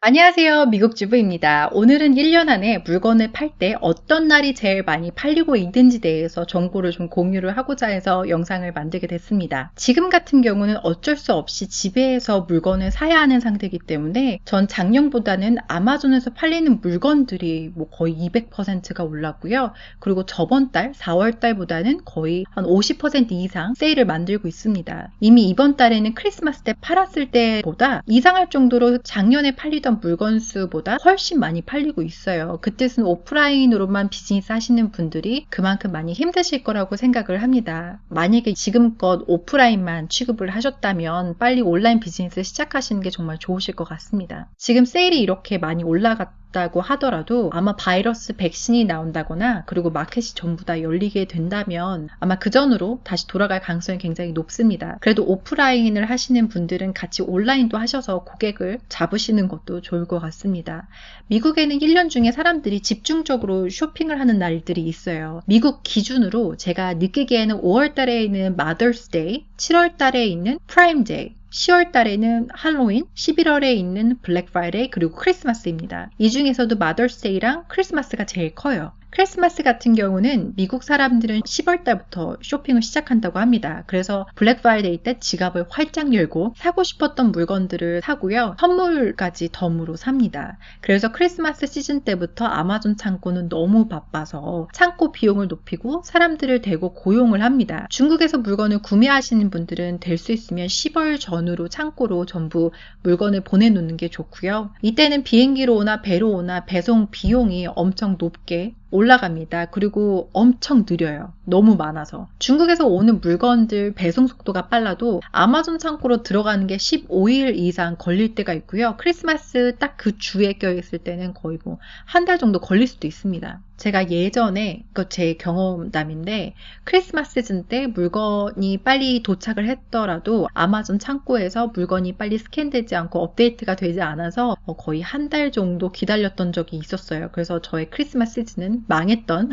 안녕하세요. 미국주부입니다. 오늘은 1년 안에 물건을 팔 때 어떤 날이 제일 많이 팔리고 있는지 대해서 정보를 좀 공유를 하고자 해서 영상을 만들게 됐습니다. 지금 같은 경우는 어쩔 수 없이 집에서 물건을 사야 하는 상태이기 때문에 전 작년보다는 아마존에서 팔리는 물건들이 거의 200%가 올랐고요. 그리고 저번 달 4월 달보다는 거의 한 50% 이상 세일을 만들고 있습니다. 이미 이번 달에는 크리스마스 때 팔았을 때보다 이상할 정도로 작년에 팔리던 물건 수보다 훨씬 많이 팔리고 있어요. 그 뜻은 오프라인으로만 비즈니스 하시는 분들이 그만큼 많이 힘드실 거라고 생각을 합니다. 만약에 지금껏 오프라인만 취급을 하셨다면 빨리 온라인 비즈니스 시작하시는 게 정말 좋으실 것 같습니다. 지금 세일이 이렇게 많이 올라갔다고 하더라도 아마 바이러스 백신이 나온다거나 그리고 마켓이 전부 다 열리게 된다면 아마 그 전으로 다시 돌아갈 가능성이 굉장히 높습니다. 그래도 오프라인을 하시는 분들은 같이 온라인도 하셔서 고객을 잡으시는 것도 좋을 것 같습니다. 미국에는 1년 중에 사람들이 집중적으로 쇼핑을 하는 날들이 있어요. 미국 기준으로 제가 느끼기에는 5월 달에 있는 Mother's Day, 7월 달에 있는 Prime Day, 10월 달에는 할로윈, 11월에 있는 블랙 프라이데이, 그리고 크리스마스입니다. 이 중에서도 Mother's Day랑 크리스마스가 제일 커요. 크리스마스 같은 경우는 미국 사람들은 10월 달부터 쇼핑을 시작한다고 합니다. 그래서 블랙 프라이데이 때 지갑을 활짝 열고 사고 싶었던 물건들을 사고요. 선물까지 덤으로 삽니다. 그래서 크리스마스 시즌 때부터 아마존 창고는 너무 바빠서 창고 비용을 높이고 사람들을 대거 고용을 합니다. 중국에서 물건을 구매하시는 분들은 될 수 있으면 10월 전후로 창고로 전부 물건을 보내놓는 게 좋고요. 이때는 비행기로 오나 배로 오나 배송 비용이 엄청 높게 올라갑니다. 그리고 엄청 느려요. 너무 많아서. 중국에서 오는 물건들 배송 속도가 빨라도 아마존 창고로 들어가는 게 15일 이상 걸릴 때가 있고요. 크리스마스 딱 그 주에 껴있을 때는 거의 한 달 정도 걸릴 수도 있습니다. 제가 예전에, 제 경험담인데 크리스마스 시즌 때 물건이 빨리 도착을 했더라도 아마존 창고에서 물건이 빨리 스캔되지 않고 업데이트가 되지 않아서 거의 한 달 정도 기다렸던 적이 있었어요. 그래서 저의 크리스마스 시즌은 망했던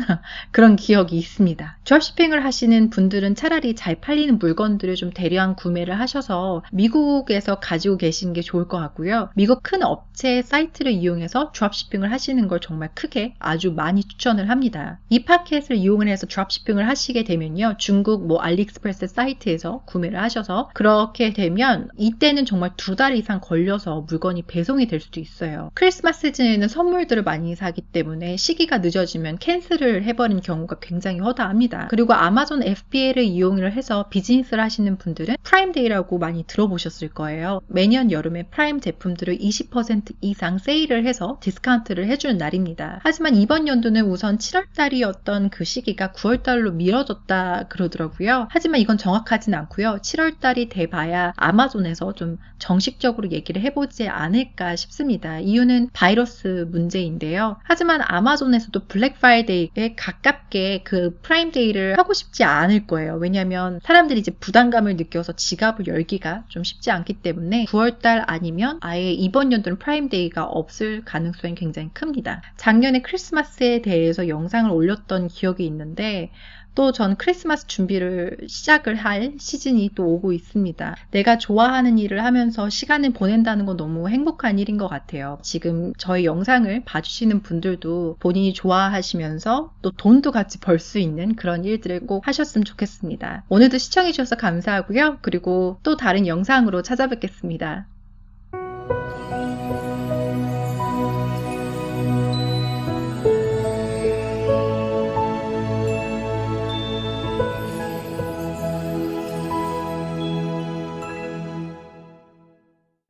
그런 기억이 있습니다. 드롭시핑을 하시는 분들은 차라리 잘 팔리는 물건들을 좀 대량 구매를 하셔서 미국에서 가지고 계시는 게 좋을 것 같고요. 미국 큰 업체 사이트를 이용해서 드롭시핑을 하시는 걸 정말 크게 아주 많이 추천을 합니다. 이 파켓을 이용을 해서 드롭시핑을 하시게 되면요. 중국 알리익스프레스 사이트에서 구매를 하셔서 그렇게 되면 이때는 정말 2달 이상 걸려서 물건이 배송이 될 수도 있어요. 크리스마스 시즌에는 선물들을 많이 사기 때문에 시기가 늦어지면 캔슬을 해버린 경우가 굉장히 허다합니다. 그리고 아마존 FBA를 이용을 해서 비즈니스를 하시는 분들은 프라임데이라고 많이 들어보셨을 거예요. 매년 여름에 프라임 제품들을 20% 이상 세일을 해서 디스카운트를 해주는 날입니다. 하지만 이번 연도는 우선 7월달이었던 그 시기가 9월달로 미뤄졌다 그러더라고요. 하지만 이건 정확하진 않고요. 7월달이 돼봐야 아마존에서 좀 정식적으로 얘기를 해보지 않을까 싶습니다. 이유는 바이러스 문제인데요. 하지만 아마존에서도 블랙 프라이데이에 가깝게 그 프라임데이를 하고 싶지 않을 거예요. 왜냐하면 사람들이 이제 부담감을 느껴서 지갑을 열기가 좀 쉽지 않기 때문에 9월달 아니면 아예 이번 연도는 프라임데이가 없을 가능성이 굉장히 큽니다. 작년에 크리스마스에 대해서 영상을 올렸던 기억이 있는데 또 전 크리스마스 준비를 시작을 할 시즌이 또 오고 있습니다. 내가 좋아하는 일을 하면서 시간을 보낸다는 건 너무 행복한 일인 것 같아요. 지금 저희 영상을 봐주시는 분들도 본인이 좋아하시면서 또 돈도 같이 벌 수 있는 그런 일들을 꼭 하셨으면 좋겠습니다. 오늘도 시청해주셔서 감사하고요. 그리고 또 다른 영상으로 찾아뵙겠습니다.